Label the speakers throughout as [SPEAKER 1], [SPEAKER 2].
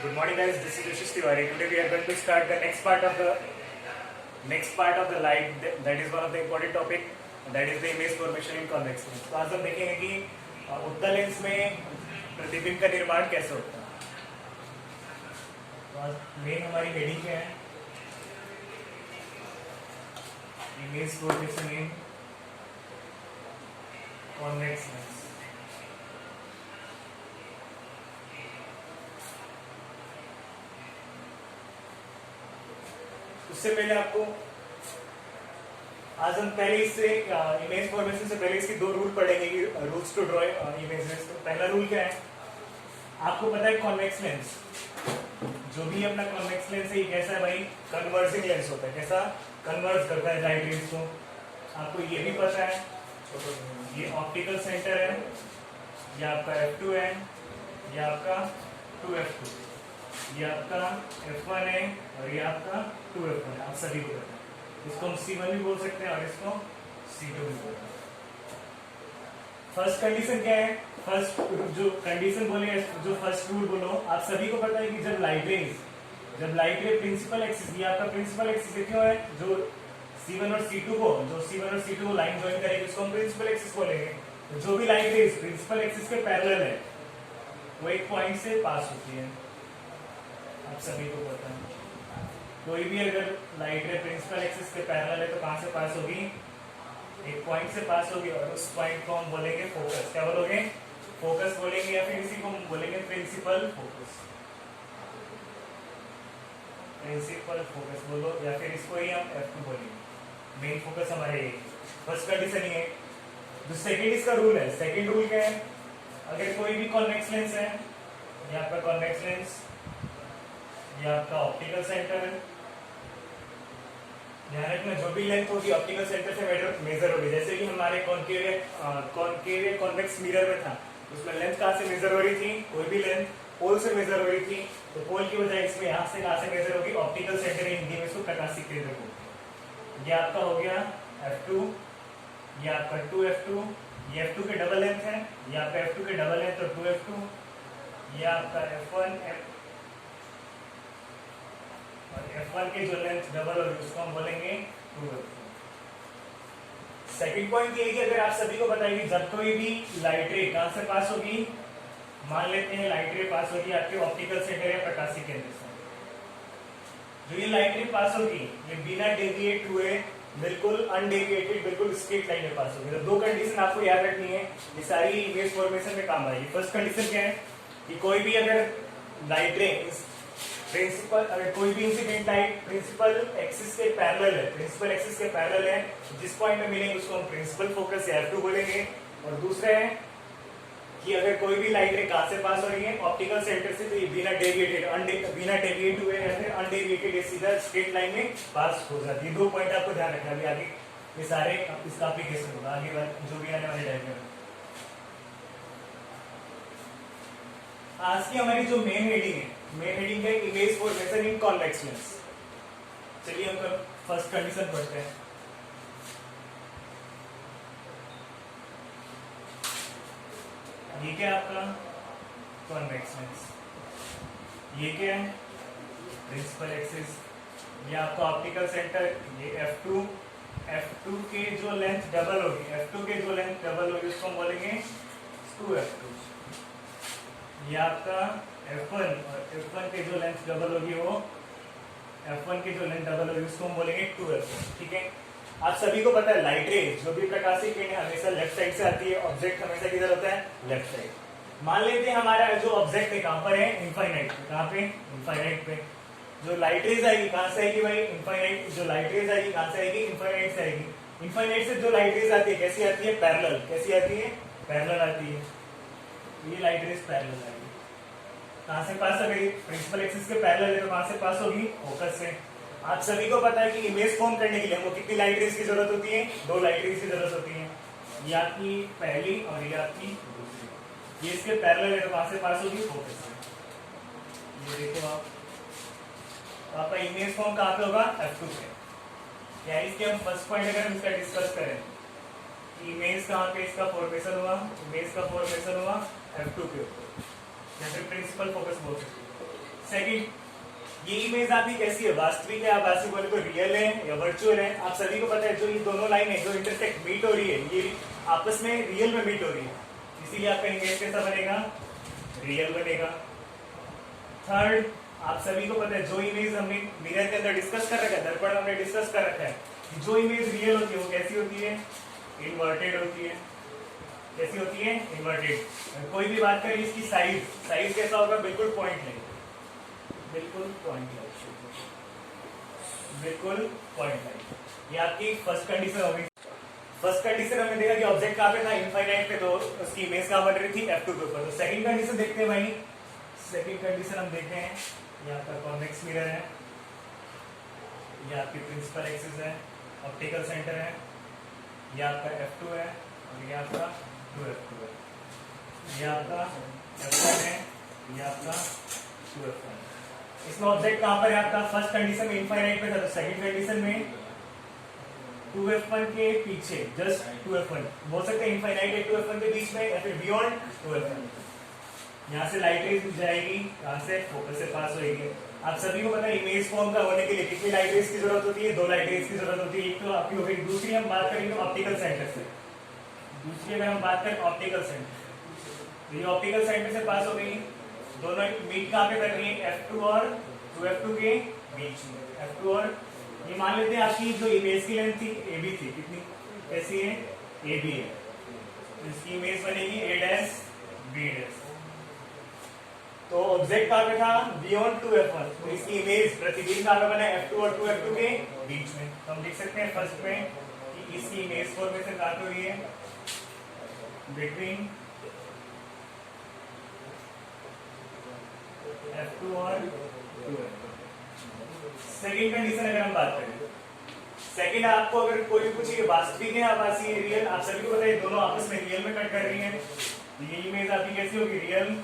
[SPEAKER 1] Good morning, guys. This is Yashish Tiwari. Today we are going to start the next part of the light. That is one of the important topic. That is the image formation in convex lens. तो आज हम देखेंगे कि उत्तल lens में प्रतिबिंब का निर्माण कैसे होता है. तो आज मेन हमारी हेडिंग क्या है? इमेज फॉर्मेशन इन कॉन्वेक्स लेंस. उससे पहले आपको आज हम पहले इससे इमेज फॉर्मेशन से पहले इसकी दो रूल पढ़ेंगे कि रूल्स टू ड्रॉ इमेजेस. तो पहला रूल क्या है? आपको पता है कॉन्वेक्स लेंस, जो भी अपना कॉन्वेक्स लेंस है ये कैसा है भाई? कन्वर्जिंग लेंस होता है. कैसा कन्वर्ज करता है लाइट रेज को. आपको ये भी पता है, ये ऑप्टिकल सेंटर है, ये आपका F2 है, ये आपका 2F2, ये आपका F1 है और ये आपका 2F1 है. आप सभी को पता है. इसको हम C1 भी बोल सकते हैं और इसको C2 भी बोलते हैं. फर्स्ट कंडीशन क्या है? फर्स्ट जो कंडीशन बोले, जो फर्स्ट रूल बोलो, आप सभी को पता है कि जब लाइट रे प्रिंसिपल एक्सिस, ये आपका प्रिंसिपल एक्सिस क्यों है? जो C1 और C2 को लाइन ज्वाइन करेगी उसको हम प्रिंसिपल एक्सिस बोलेंगे. तो जो भी लाइट रेज प्रिंसिपल एक्सिस के पैरेलल है वो एक पॉइंट से पास होती है. आप सभी को पता है. कोई भी अगर लाइट रे प्रिंसिपल एक्सिस के पैरेलल है तो कहां से पास होगी? एक पॉइंट से पास होगी और उस पॉइंट को हम बोलेंगे फोकस. क्या बोलोगे? फोकस बोलेंगे या फिर इसी को हम बोलेंगे प्रिंसिपल फोकस बोलो, या फिर इसको ही हम F2 बोलेंगे. मेन फोकस हमारे ये. फर्स्ट कंडीशन ये. जो सेकंड इसका रूल है, सेकंड रूल क्या है? अगर कोई भी कॉन्वेक्स लेंस है, ये आपका कॉन्वेक्स लेंस, ये आपका ऑप्टिकल सेंटर है. ध्यान रखना जो भी लेंथ होगी ऑप्टिकल सेंटर से मेजर होगी. जैसे कि हमारे कॉन्केव कॉन्वेक्स मिरर में था, उसमें लेंथ कहाँ से मेजर हो रही थी? कोई भी लेंथ पोल से मेजर हो रही थी. तो पोल की बजाय इसमें यहाँ से कहाँ से मेजर होगी? Optical centre. हिंदी में इसको प्रकाशिक केंद्र को. ये आपका हो गया F2, ये आपका 2F2, ये F2 के डबल लेंथ है, ये आपका F2 के डबल लेंथ और 2F2, ये आपका F1 और F1 के जो लेंथ डबल होगी उसको हम बोलेंगे 2F2. सेकंड पॉइंट ये है कि अगर आप सभी को बताइए जब कोई भी लाइट रे कहां से पास होगी, मान लेते हैं लाइट रे पास होगी आपके ऑप्टिकल सेंटर या प्रकाशिक केंद्र से. जो ये लाइट रे पास होगी ये बिना डेविएट हुए बिल्कुल अनडेविएटेड बिल्कुल स्ट्रेट लाइन में पास होगी. तो दो कंडीशन आपको याद रखनी है, ये सारी इमेज फॉर्मेशन में काम आएगी. फर्स्ट कंडीशन क्या है कि कोई भी अगर लाइट रे प्रिंसिपल, अगर कोई भी इंसिडेंट लाइट प्रिंसिपल एक्सिस के पैरेलल है, जिस पॉइंट में मिलेंगे उसको हम प्रिंसिपल फोकस या F2 बोलेंगे. और दूसरा है कि अगर कोई भी लाइट रे कहां से पास हो रही है? ऑप्टिकल सेंटर से. तो ये बिना डेविएट हुए या फिर अनडेविएटेड ये सीधा स्ट्रेट लाइन में पास हो जाती है. दो पॉइंट आपको ध्यान रखना. अभी आगे ये सारे इसका एप्लीकेशन होगा आगे जो भी आने वाले डायग्राम. आज की हमारी जो मेन हेडिंग है इमेज फॉर्मेशन इन कॉन्वेक्स लेंस. चलिए हम फर्स्ट कंडीशन पढ़ते हैं. ये क्या है आपका? Convex lens. ये क्या है? Principal axis. ये आपका ऑप्टिकल सेंटर. ये F2 के जो लेंथ डबल होगी उसको हम बोलेंगे 2F2. ये आपका F1 और F1 के जो लेंथ डबल होगी उसको हम बोलेंगे 2F1. ठीक है. आप सभी को पता है लाइट रे जो भी प्रकाशिक किरण हमेशा लेफ्ट साइड से आती है. ऑब्जेक्ट हमेशा किधर होता है? Left side. मान लेते हैं हमारा जो ऑब्जेक्ट है कहां पर है? इनफाइनाइट. कहां पे? इनफाइनाइट पे. जो लाइट रेज आएगी कहां से आएगी भाई? इनफाइनाइट. जो लाइट रेज आएगी कहां से आएगी? इनफाइनाइट से आएगी. इनफाइनाइट से जो लाइट रेज आती है कैसी आती है? पैरेलल. कैसी आती है? पैरेलल आती है. ये लाइट रेज पैरेलल आएगी. कहां से पास होगी? प्रिंसिपल एक्सिस के पैरेलल है तो कहां से पास होगी? फोकस से. आप सभी को पता है कि इमेज फॉर्म करने के लिए हमको कितनी लाइट रेज की जरूरत होती है? 2 लाइट रेज की जरूरत होती है. ये आपकी पहली और ये आपकी दूसरी. ये इसके पैरेलल है तो कहां से पास होगी? फोकस से. ये देखो आप, तो आपका इमेज फॉर्म कहां पे होगा? F2 पे. क्या इसके हम फर्स्ट पॉइंट अगर हम इसका डिस्कस करें, इमेज कहां पे इसका फॉर्मेशन हुआ? इमेज का फॉर्मेशन हुआ F2 के ऊपर, या फिर प्रिंसिपल फोकस बोल सकते हैं. सेकंड, ये इमेज आपकी कैसी है, वास्तविक है, आप वास्तविक बोले तो रियल है या वर्चुअल है। आप सभी को पता है जो ये दोनों लाइन है जो इंटरसेक्ट मीट हो रही है, ये आपस में रियल में मीट हो रही है, इसीलिए आपका इमेज कैसा बनेगा, रियल बनेगा। थर्ड, आप सभी को पता है जो इमेज हमने मिरर के अंदर डिस्कस कर रखा है, दर्पण हमने डिस्कस कर रखा है, जो इमेज रियल होती है वो कैसी होती है, इन्वर्टेड होती है। कैसी होती है, इन्वर्टेड। कोई भी बात करें इसकी साइज, साइज कैसा होगा, बिल्कुल पॉइंट लाइक, बिल्कुल पॉइंट लाइक, बिल्कुल पॉइंट लाइक। ये आपकी फर्स्ट कंडीशन होगी। फर्स्ट कंडीशन हमने देखा कि ऑब्जेक्ट कहाँ पे था, इनफाइनाइट पे, तो उसकी इमेज कहाँ बन रही थी, F2 के ऊपर। तो सेकंड कंडीशन देखते हैं भाई, सेकंड कंडीशन हम देखते हैं, ये आपका कॉन्वेक्स मिरर है, ये आपकी प्रिंसिपल एक्सिस है, ऑप्टिकल सेंटर है, ये आपका F2 है और ये आपका 2F2 है, ये आपका F1 है, ये आपका 2F1। इसमें ऑब्जेक्ट कहां पर है आपका, फर्स्ट कंडीशन में इनफाइनाइट पे था, तो सेकंड कंडीशन में 2F1 के पीछे, जस्ट 2F1 बोल सकते हैं, इनफाइनाइट है 2F1 के बीच में या फिर बियॉन्ड 2F1। यहाँ से लाइट रेज जाएगी, यहाँ से फोकस से पास होगी। आप सभी को पता है इमेज फॉर्म का होने के लिए कितनी लाइट रेज की जरूरत होती है, 2 लाइट रेज की जरूरत होती है। एक तो आपकी हो गई, दूसरी हम बात करेंगे ऑप्टिकल सेंटर से, दूसरी अगर हम बात करें ऑप्टिकल सेंटर, ये ऑप्टिकल सेंटर से पास हो गई, दोनों मीट कहाँ पे कर रही है, F2 और 2F2 के बीच में। F2 और ये मान लेते हैं आपकी जो इमेज की लेंथ थी AB थी, कितनी कैसी है, AB है, इसकी इमेज बनेगी A', B'। तो ऑब्जेक्ट कहाँ पे था, बियॉन्ड 2F1, तो इसकी इमेज प्रतिबिंब कहाँ पे बना है, F2 और 2F2 के बीच में। तो हम लिख सकते हैं फर्स्ट में कि इसकी इमेज फॉर्मेशन कहाँ पे हुई है, बिटवीन F2 और 2F2। सेकेंड कंडीशन अगर हम बात करें, सेकेंड आपको अगर कोई पूछे वास्तविक है आभासी है, रियल, आप सभी को पता है दोनों आपस में रियल में कट कर रही है, ये इमेज आपकी कैसी होगी, रियल।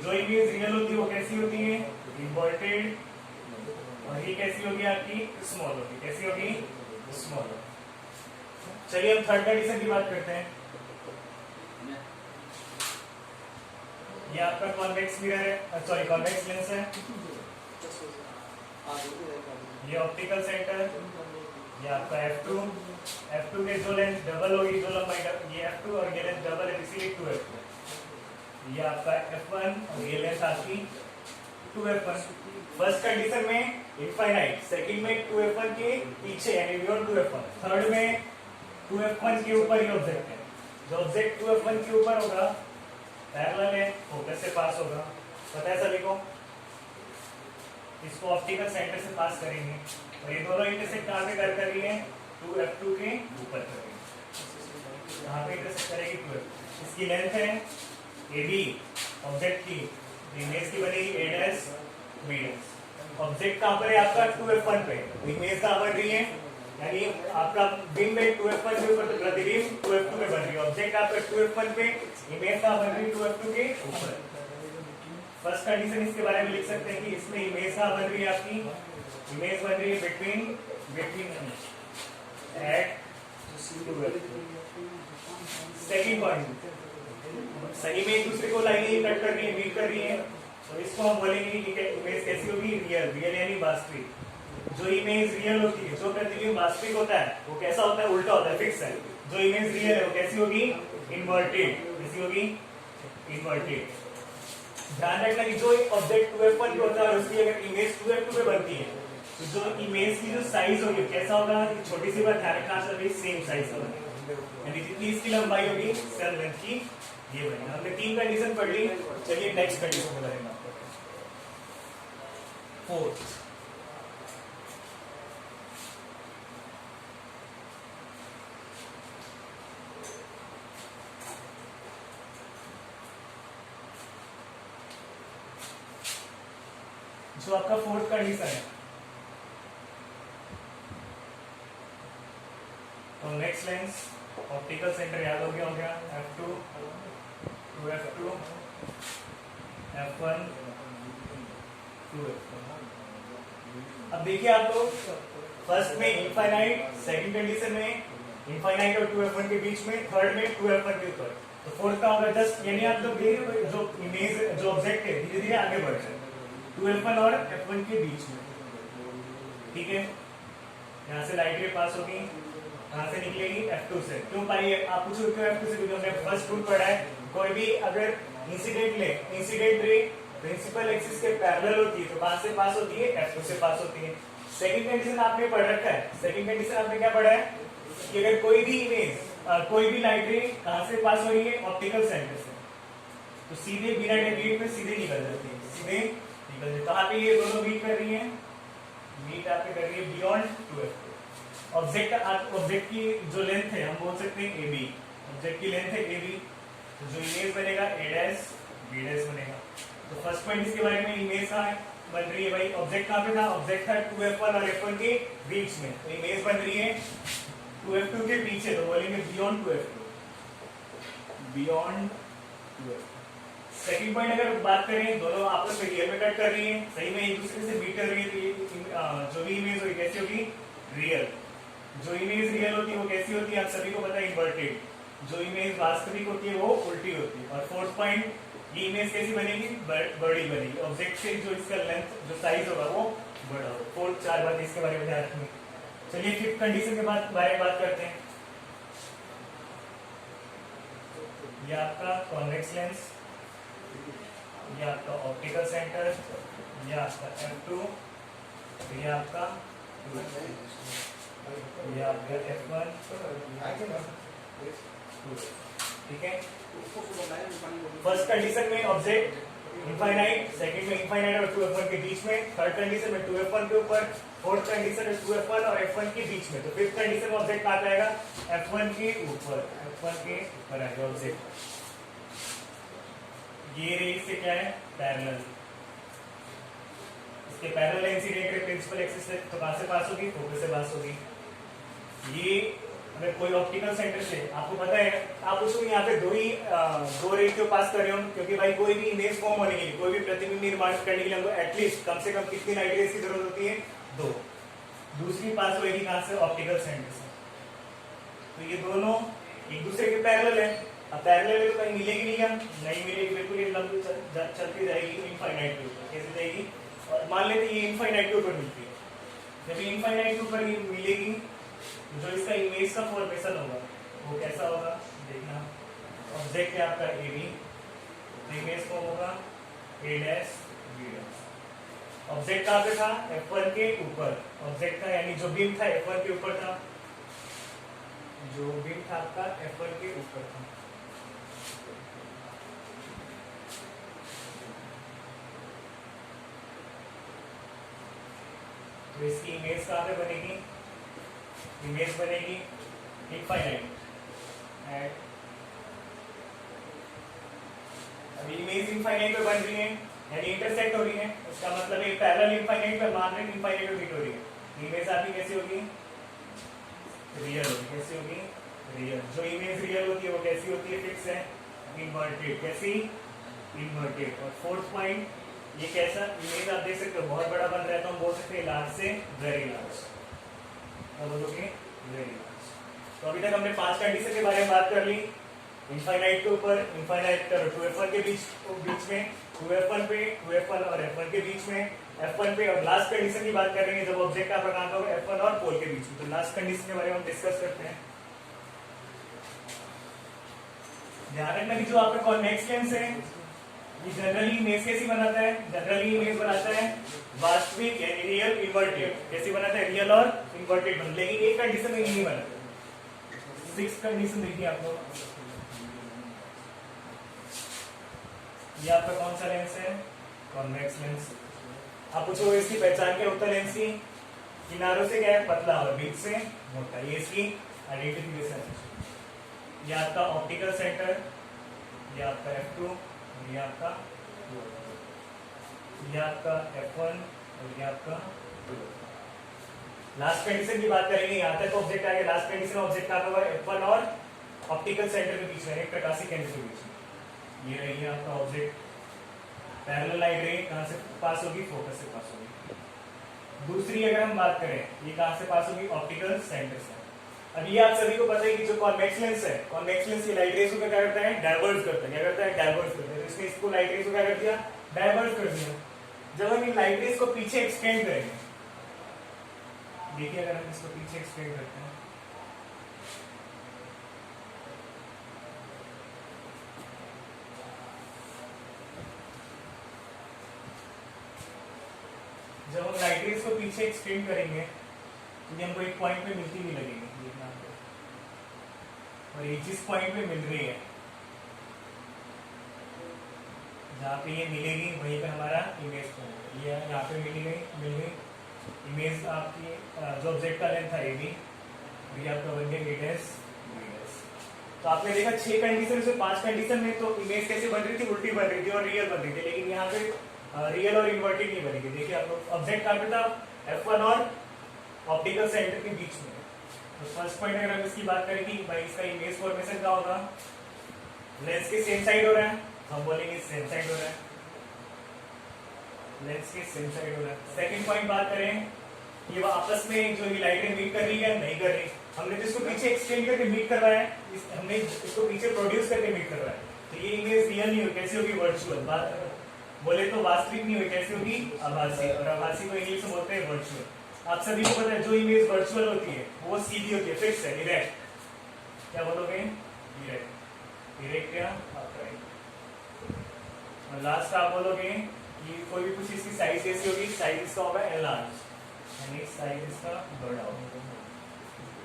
[SPEAKER 1] जो इमेज रियल होती है वो कैसी होती है, इन्वर्टेड, और ये कैसी होगी आपकी, स्मॉल होगी। कैसी होगी, स्मॉल। चलिए हम थर्ड कंडीशन की बात करते हैं। ये आपका कॉन्वेक्स मिरर है, सॉरी कॉन्वेक्स लेंस है, ये ऑप्टिकल सेंटर, ये आपका F2 के जो लेंथ डबल होगी, जो लंबाई, ये F2 और ये लेंथ डबल है, इसीलिए 2F2। ये आपका F1 और ये लेंथ आपकी 2F1। फर्स्ट कंडीशन में इनफाइनाइट, सेकंड में 2F1 के पीछे यानी बियॉन्ड 2F1, थर्ड में 2F1 के ऊपर ये ऑब्जेक्ट है। जो ऑब्जेक्ट 2F1 के ऊपर होगा पैरेलल है, फोकस से पास होगा, पता है सभी को। इसको ऑप्टिकल सेंटर से पास करेंगे और ये दोनों इंटरसेक्ट कहाँ पे कर रही है, 2F2 के ऊपर करेंगे, यहाँ पे इंटरसेक्ट करेगी 2F2। इसकी लेंथ है AB, ऑब्जेक्ट की इमेज की बनेगी A', B'। ऑब्जेक्ट कहाँ पर है आपका, 2F1 पे, इमेज कहाँ बन रही है, यानी आपका बिंब है 2F1 के ऊपर, तो प्रतिबिंब 2F2 पे बन रही है। ऑब्जेक्ट आपका 2F1 पे, इमेज कहाँ बन रही है, 2F2 के ऊपर। फर्स्ट कंडीशन इसके बारे में लिख सकते हैं कि इसमें इमेज कहाँ बन रही है आपकी, इमेज बन रही है between eight 2F2। Second point, सही में एक दूसरे को लाइन कट कर रही है, मीट कर रही है, तो इसको हम बोलेंगे कि इमेज कैसी होगी, रियल। रियल यानी वास्तविक। जो इमेज रियल होती है, जो प्रतिबिंब वास्तविक होता है वो कैसा होता है, उल्टा होता है, फिक्स है। जो इमेज रियल है वो कैसी होगी, इन्वर्टेड। कैसी होगी, इन्वर्टेड। ध्यान रखना कि जो ऑब्जेक्ट 2F1 पे होता है और उसकी अगर इमेज 2F2 पे बनती है, तो जो इमेज की जो साइज होगी कैसा होगा, छोटी सी बात ध्यान रखना, सेम साइज का बनेगा, यानी जितनी इसकी लंबाई होगी सेम लेंथ की ये बनेगा। हमने 3 कंडीशन पढ़ ली, चलिए नेक्स्ट कंडीशन पे बढ़ेंगे। फोर्थ, जो आपका फोर्थ कंडीशन है, तो नेक्स्ट लेंस ऑप्टिकल सेंटर याद हो गया F2, 2F2, F1, 2F1। अब देखिए आप लोग, फर्स्ट में इनफाइनाइट, सेकंड कंडीशन में इनफाइनाइट और 2F1 के बीच में, थर्ड में 2F1 के ऊपर, तो फोर्थ का होगा जस्ट, यानी आप लोग देख रहे हो जो इमेज, जो ऑब्जेक्ट है धीरे धीरे आगे बढ़ रहा है। 2f1 और f1 के बीच में, ठीक है। यहाँ से लाइट रे पास होगी, कहाँ से निकलेगी, f2 से। क्यों पाई है आप पूछो, क्यों f2 से? क्योंकि हमने फर्स्ट रूल पढ़ा है, कोई भी अगर इंसिडेंट ले, इंसिडेंट रे प्रिंसिपल एक्सिस के पैरेलल होती है तो कहाँ से पास होती है, f2 से पास होती है। सेकंड कंडीशन आपने पढ़ रखा है, सेकंड कंडीशन आपने क्या पढ़ा है कि अगर कोई भी इमेज, कोई भी लाइट रे कहाँ से पास हो रही है, ऑप्टिकल सेंटर से, तो सीधे बिना डेविएट में सीधे निकल जाती है, सीधे निकल जाती है। कहाँ पे ये दोनों मीट कर रही है, मीट आपके कर रही है बियॉन्ड 2f2। ऑब्जेक्ट की जो लेंथ है हम बोल सकते हैं AB, ऑब्जेक्ट की लेंथ है AB, तो जो इमेज बनेगा A डैश B डैश बनेगा। तो फर्स्ट पॉइंट इसके बारे में, इमेज कहाँ बन रही है भाई, ऑब्जेक्ट कहाँ पे था, ऑब्जेक्ट था 2f1 और f1 के बीच में, तो इमेज बन रही है 2f2 के पीछे, तो बोलेंगे beyond 2f2, beyond 2f2। Second point अगर बात करें, दोनों आपस में रियल में कट कर रही है, सही में एक दूसरे से मीट कर रही है, तो जो भी इमेज होगी कैसी होगी, रियल। जो इमेज रियल होती है वो कैसी होती है, आप सभी को पता है, इन्वर्टेड। जो इमेज वास्तविक होती है वो उल्टी होती है। और फोर्थ पॉइंट, ये इमेज कैसी बनेगी, बड़ी बनेगी, ऑब्जेक्ट से जो इसका लेंथ, जो साइज होगा वो बड़ा होगा। फोर्थ 4 बात इसके बारे में ध्यान रखनी। चलिए फिफ्थ कंडीशन के बारे में बात करते हैं। ये आपका कॉन्वेक्स लेंस, ये आपका ऑप्टिकल सेंटर, ये आपका f2, ये आपका ये आपका f1, ठीक है। फर्स्ट कंडीशन में ऑब्जेक्ट इनफाइनाइट, सेकंड में इनफाइनाइट और 2f1 के बीच में, थर्ड कंडीशन में 2f1 के ऊपर, फोर्थ कंडीशन में 2f1 और f1 के बीच में। तो फिफ्थ कंडीशन में ऑब्जेक्ट कहाँ पे आएगा, f1 के ऊपर, f1 के ऊपर आएगा ऑब्जेक्ट। ये रे इससे क्या है, पैरेलल, इसके parallel incident ray principal axis से, तो कहां से पास होगी, फोकस से पास होगी। ये अगर कोई ऑप्टिकल सेंटर से, आपको पता है, आप उसको यहाँ पे दो रे क्यों पास कर रहे हो, क्योंकि भाई कोई भी इमेज फॉर्म होने के लिए, कोई भी प्रतिबिंब निर्माण करने के लिए हमको एटलीस्ट कम से कम कितनी लाइट रेज की जरूरत होती है, 2। दूसरी पास होगी कहां से, ऑप्टिकल सेंटर से। तो ये दोनों एक दूसरे के पैरेलल है। अब पैरेलल तो कहीं मिलेगी नहीं, क्या नहीं मिलेगी, बिल्कुल ये लंबी चलती जाएगी इनफाइनाइट के ऊपर। कैसे जाएगी, और मान लेते हैं ये इनफाइनाइट के ऊपर मिलती है, जब इनफाइनाइट के ऊपर मिलेगी, जो इसका इमेज का फॉर्मेशन होगा वो कैसा होगा, देखना। ऑब्जेक्ट है आपका AB, तो इमेज फॉर्म होगा A dash B dash. Object कहाँ पे था, f1 के ऊपर ऑब्जेक्ट था, यानी जो बीम था f1 के ऊपर था, जो बीम था आपका f1 के ऊपर था। तो इसकी इमेज कहाँ पे बनेगी, इमेज बनेगी इनफाइनाइट एट, अभी इमेज इनफाइनाइट पे बन रही है, यानी इंटरसेक्ट हो रही है, उसका मतलब है पैरेलल इनफाइनाइट पे मान रहे हैं, इनफाइनाइट पे मीट हो रही है। इमेज आपकी कैसी होगी, रियल होगी। कैसी होगी, रियल। जो इमेज रियल होती है वो कैसी होती है, फिक्स है, इन्वर्टेड। कैसी, इन्वर्टेड। और फोर्थ पॉइंट, ये कैसा इमेज आप देख सकते हो, बहुत बड़ा बन रहा है, तो हम बोल सकते हैं लार्ज से वेरी लार्ज, और बोलोगे वेरी लार्ज। तो अभी तक हमने 5 कंडीशन के बारे में बात कर ली। इनफाइनाइट के ऊपर, इनफाइनाइट 2f1 के बीच में, 2f1 पे, 2f1 और f1 के बीच में, f1 पे, और लास्ट कंडीशन की बात करेंगे जब ऑब्जेक्ट का प्रकार होगा f1 और पोल के बीच में। तो लास्ट कंडीशन के बारे में हम डिस्कस करते हैं। ध्यान रखना कि जो आपका कॉन्वेक्स लेंस है, ये जनरली इमेज कैसी बनाता है, जनरली इमेज बनाता है वास्तविक यानी रियल इन्वर्टेड। कैसी बनाता है, रियल और इन्वर्टेड बन, लेकिन एक कंडीशन में नहीं बनाता। 6 कंडीशन देखिए आप लोग। ये आपका कौन सा लेंस है, कॉन्वेक्स लेंस। आप पूछो इसकी पहचान क्या होता है, लेंस की किनारों से क्या है, पतला और बीच से मोटा, ये इसकी आइडेंटिफिकेशन। ये आपका ऑप्टिकल सेंटर, ये आपका f2, ये आपका f1 और ये आपका 2। लास्ट कंडीशन की बात करेंगे, यहाँ तक ऑब्जेक्ट आ गया। लास्ट कंडीशन ऑब्जेक्ट आपका हुआ f1 और ऑप्टिकल सेंटर के बीच में, एक प्रकाशिक केंद्र के बीच में। ये रही आपका ऑब्जेक्ट, पैरेलल लाइट रे कहाँ से पास होगी, फोकस से पास होगी। दूसरी अगर हम बात करें, ये कहाँ से पास होगी, ऑप्टिकल सेंटर से। अब ये आप सभी को पता है कि जो कॉन्वेक्स लेंस है, कॉन्वेक्स लेंस की लाइट रेज को क्या करता है, डाइवर्ज करता है। क्या करता है, डाइवर्ज करता है। तो इसने इसको लाइट रेज को क्या कर दिया, डाइवर्ज कर दिया। जब हम इन लाइट रेज को पीछे एक्सटेंड करेंगे, देखिए अगर हम इसको पीछे एक्सटेंड करते हैं, जब हम लाइट रेज को पीछे एक्सटेंड करेंगे तो ये हमको एक पॉइंट पे मिलती नहीं लगेगी, और ये जिस पॉइंट पे मिल रही है, जहाँ पे ये मिलेगी वहीं पे हमारा इमेज पॉइंट, ये यहाँ पे मिल गई इमेज आपकी, जो ऑब्जेक्ट का लेंथ था AB, ये आपका बन गया A', तो आपने देखा 6 कंडीशन से 5 कंडीशन में तो इमेज कैसे बन रही थी, उल्टी बन रही थी और रियल बन रही थी, लेकिन यहाँ पे रियल और इन्वर्टेड नहीं बनेगी। देखिए आप ऑब्जेक्ट कहाँ पे था, F1 और ऑप्टिकल सेंटर के बीच में। तो फर्स्ट पॉइंट अगर हम इसकी बात करें कि भाई इसका इमेज फॉर्मेशन क्या होगा, लेंस के सेम साइड हो रहा है, हम बोलेंगे सेम साइड हो रहा है, लेंस के सेम साइड हो रहा है। सेकंड पॉइंट बात करें, ये आपस में जो ये लाइटें मीट कर रही है नहीं कर रही, हमने तो इसको पीछे एक्सटेंड करके मीट करवाया है, हमने इसको पीछे प्रोड्यूस करके मीट करवाया है, तो ये इमेज रियल नहीं हुई, कैसी होगी, वर्चुअल। बात बोले तो वास्तविक नहीं हुई, कैसी होगी, आभासी, और आभासी को इंग्लिश में बोलते हैं वर्चुअल। आप सभी को पता है जो इमेज वर्चुअल होती है वो सीधी होती है, फिक्स है, डायरेक्ट। क्या बोलोगे, डायरेक्ट या अपराइट। और लास्ट आप बोलोगे कि कोई भी कुछ इसकी साइज कैसी होगी, साइज इसका होगा एनलार्ज, यानी साइज इसका बड़ा होगा।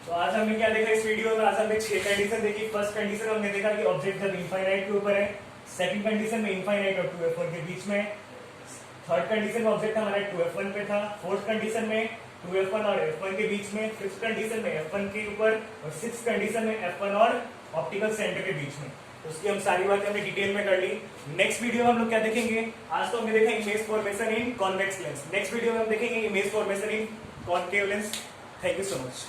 [SPEAKER 1] तो आज हमने क्या देखा इस वीडियो में, आज हमने 6 कंडीशन देखी। फर्स्ट कंडीशन हमने देखा कि ऑब्जेक्ट जब इनफाइनाइट के ऊपर है, सेकंड कंडीशन में इनफाइनाइट और 2f1 के बीच में, थर्ड कंडीशन में ऑब्जेक्ट हमारा 2f1 पे था, फोर्थ कंडीशन में 2f1 और f1 के बीच में, फिफ्थ कंडीशन में f1 के ऊपर, और सिक्स्थ कंडीशन में f1 और ऑप्टिकल सेंटर के बीच में। तो उसकी हम सारी बातें हमने डिटेल में कर ली। नेक्स्ट वीडियो में हम लोग क्या देखेंगे, आज तो हमने देखा इमेज फॉर्मेशन इन कॉन्वेक्स लेंस, नेक्स्ट वीडियो में हम देखेंगे image formation in concave lens. Thank you so much.